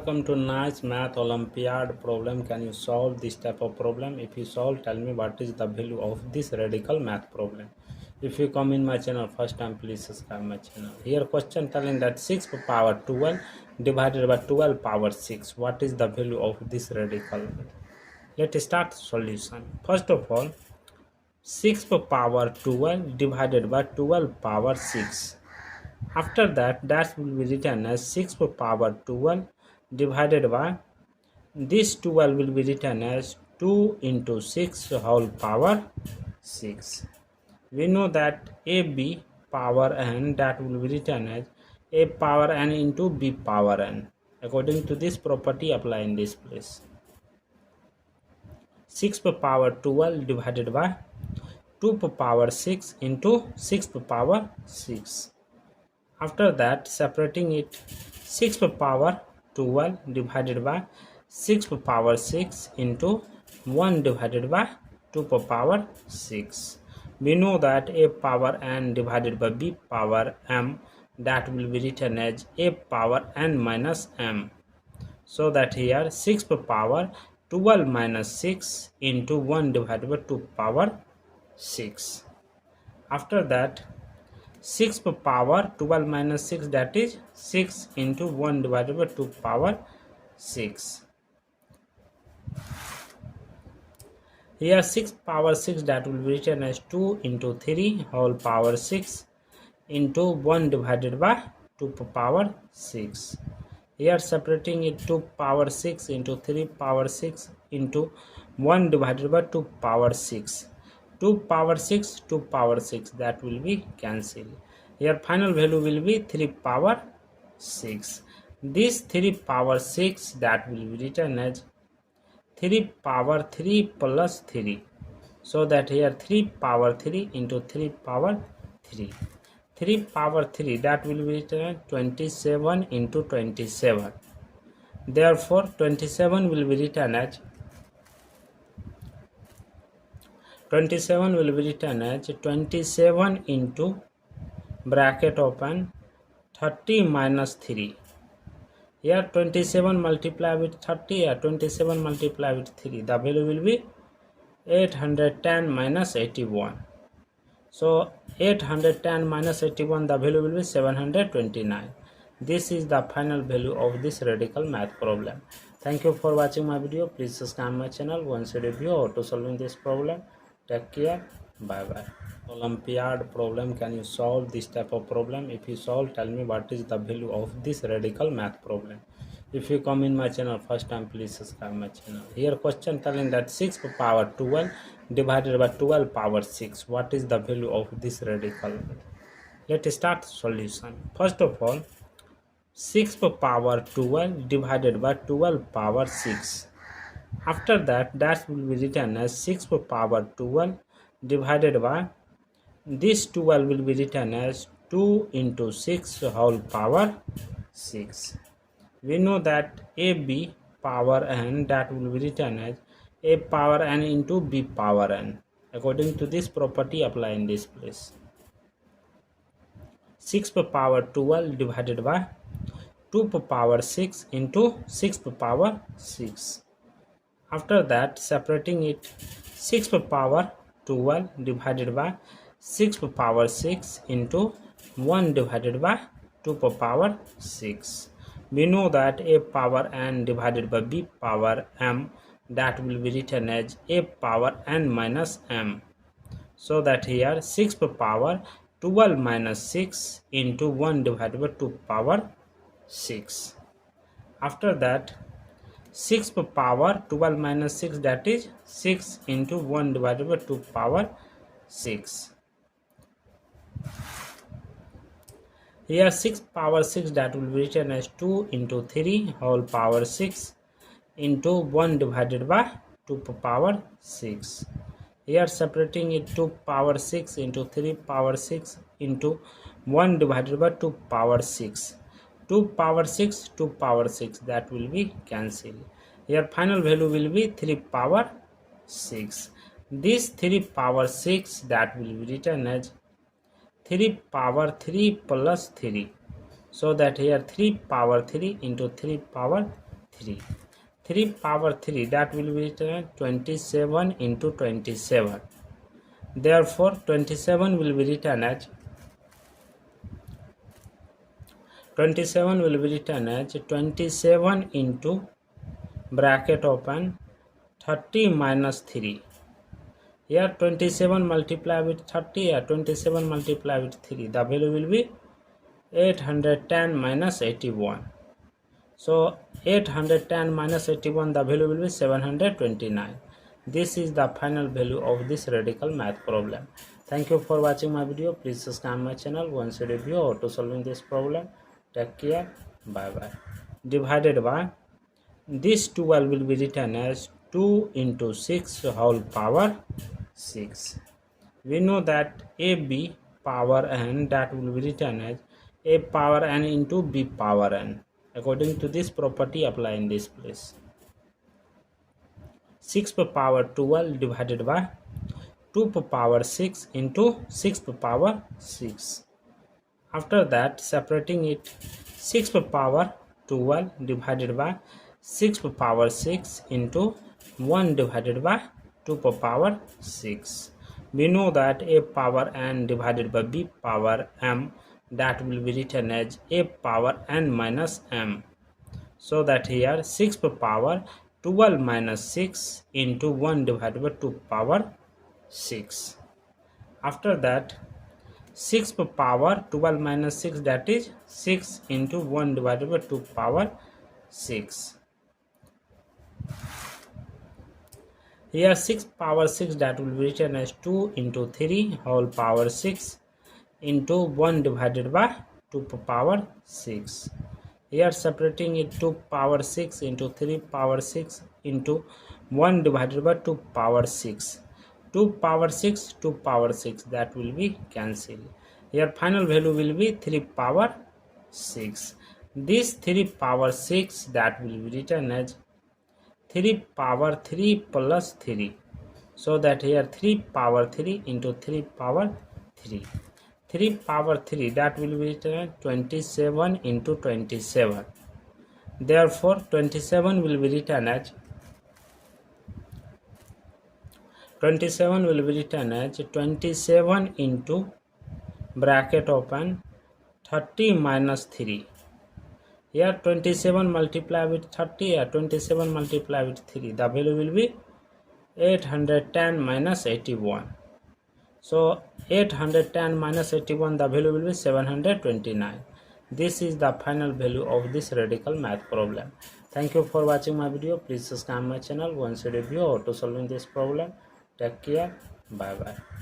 welcome to nice Math Olympiad problem. Can you solve this type of problem? If you solve, tell me what is the value of this radical math problem. If you come in my channel first time, please subscribe my channel. Here question telling that 6 power 12 divided by 12 power 6. What is the value of this radical? Let's start solution. First of all, 6 power 12 divided by 12 power 6. After that will be written as 6 power 12 divided by this 12 will be written as 2 into 6 whole power 6. We know that AB power n, that will be written as A power n into B power n. According to this property, apply in this place. 6 power 12 divided by 2 power 6 into 6 power 6. After that, separating it, 6 power 12 divided by 6 power 6 into 1 divided by 2 power 6. We know that A power n divided by B power m, that will be written as A power n minus m. So that here 6 power 12 minus 6 into 1 divided by 2 power 6. After that, 6 power 12 minus 6, that is 6 into 1 divided by 2 power 6. Here 6 power 6, that will be written as 2 into 3 whole power 6 into 1 divided by 2 power 6. Here separating it, 2 power 6 into 3 power 6 into 1 divided by 2 power 6. 2 power 6, 2 power 6, that will be cancelled. Here final value will be 3 power 6. This 3 power 6, that will be written as 3 power 3 plus 3. So that here 3 power 3 into 3 power 3. 3 power 3, that will be written as 27 into 27. Therefore 27 will be written as 27 into bracket open 30 minus 3. Here 27 multiply with 30, here 27 multiply with 3. The value will be 810 minus 81. So 810 minus 81, the value will be 729. This is the final value of this radical math problem. Thank you for watching my video. Please subscribe my channel. Once a review how to solving this problem. Take care. Bye bye. Olympiad problem. Can you solve this type of problem? If you solve, tell me what is the value of this radical math problem. If you come in my channel first time, please subscribe my channel. Here question telling that 6 power 12 divided by 12 power 6. What is the value of this radical? Let's start solution. First of all, 6 power 12 divided by 12 power 6. After that will be written as 6 power 12 divided by this 12 will be written as 2 into 6 whole power 6. We know that AB power n, that will be written as A power n into B power n. According to this property, apply in this place. 6 power 12 divided by 2 power 6 into 6 power 6. After that, separating it, 6 power 12 divided by 6 power 6 into 1 divided by 2 power 6. We know that A power n divided by B power m, that will be written as A power n minus m. So that here 6 power 12 minus 6 into 1 divided by 2 power 6. After that, 6 power 12 minus 6, that is 6 into 1 divided by 2 power 6. Here 6 power 6, that will be written as 2 into 3 whole power 6 into 1 divided by 2 power 6. Here separating it, 2 power 6 into 3 power 6 into 1 divided by 2 power 6. 2 power 6, 2 power 6, that will be cancelled. Here final value will be 3 power 6. This 3 power 6, that will be written as 3 power 3 plus 3. So that here 3 power 3 into 3 power 3. 3 power 3, that will be written as 27 into 27. Therefore 27 will be written as 27 into bracket open 30 minus 3. Here 27 multiply with 30, here 27 multiply with 3. The value will be 810 minus 81. So 810 minus 81, the value will be 729. This is the final value of this radical math problem. Thank you for watching my video. Please subscribe my channel. Once a review how to solving this problem. Take care. Bye bye. Divided by, this 12 will be written as 2 into 6 whole power 6. We know that AB power n, that will be written as A power n into B power n. According to this property, apply in this place. 6 power 12 divided by 2 power 6 into 6 power 6. After that, separating it, 6 power 12 divided by 6 power 6 into 1 divided by 2 power 6. We know that A power n divided by B power m, that will be written as A power n minus m. So that here 6 power 12 minus 6 into 1 divided by 2 power 6. After that, 6 power 12 minus 6, that is 6 into 1 divided by 2 power 6. Here 6 power 6, that will be written as 2 into 3 whole power 6 into 1 divided by 2 power 6. Here separating it, 2 power 6 into 3 power 6 into 1 divided by 2 power 6. 2 power 6, 2 power 6, that will be cancelled. Here final value will be 3 power 6. This 3 power 6, that will be written as 3 power 3 plus 3. So that here 3 power 3 into 3 power 3. 3 power 3, that will be written as 27 into 27. Therefore 27 will be written as 27 into bracket open 30 minus 3. Here 27 multiply with 30, here 27 multiply with 3. The value will be 810 minus 81. So 810 minus 81, the value will be 729. This is the final value of this radical math problem. Thank you for watching my video. Please subscribe my channel. Once a review how to solving this problem. Take care. Bye bye.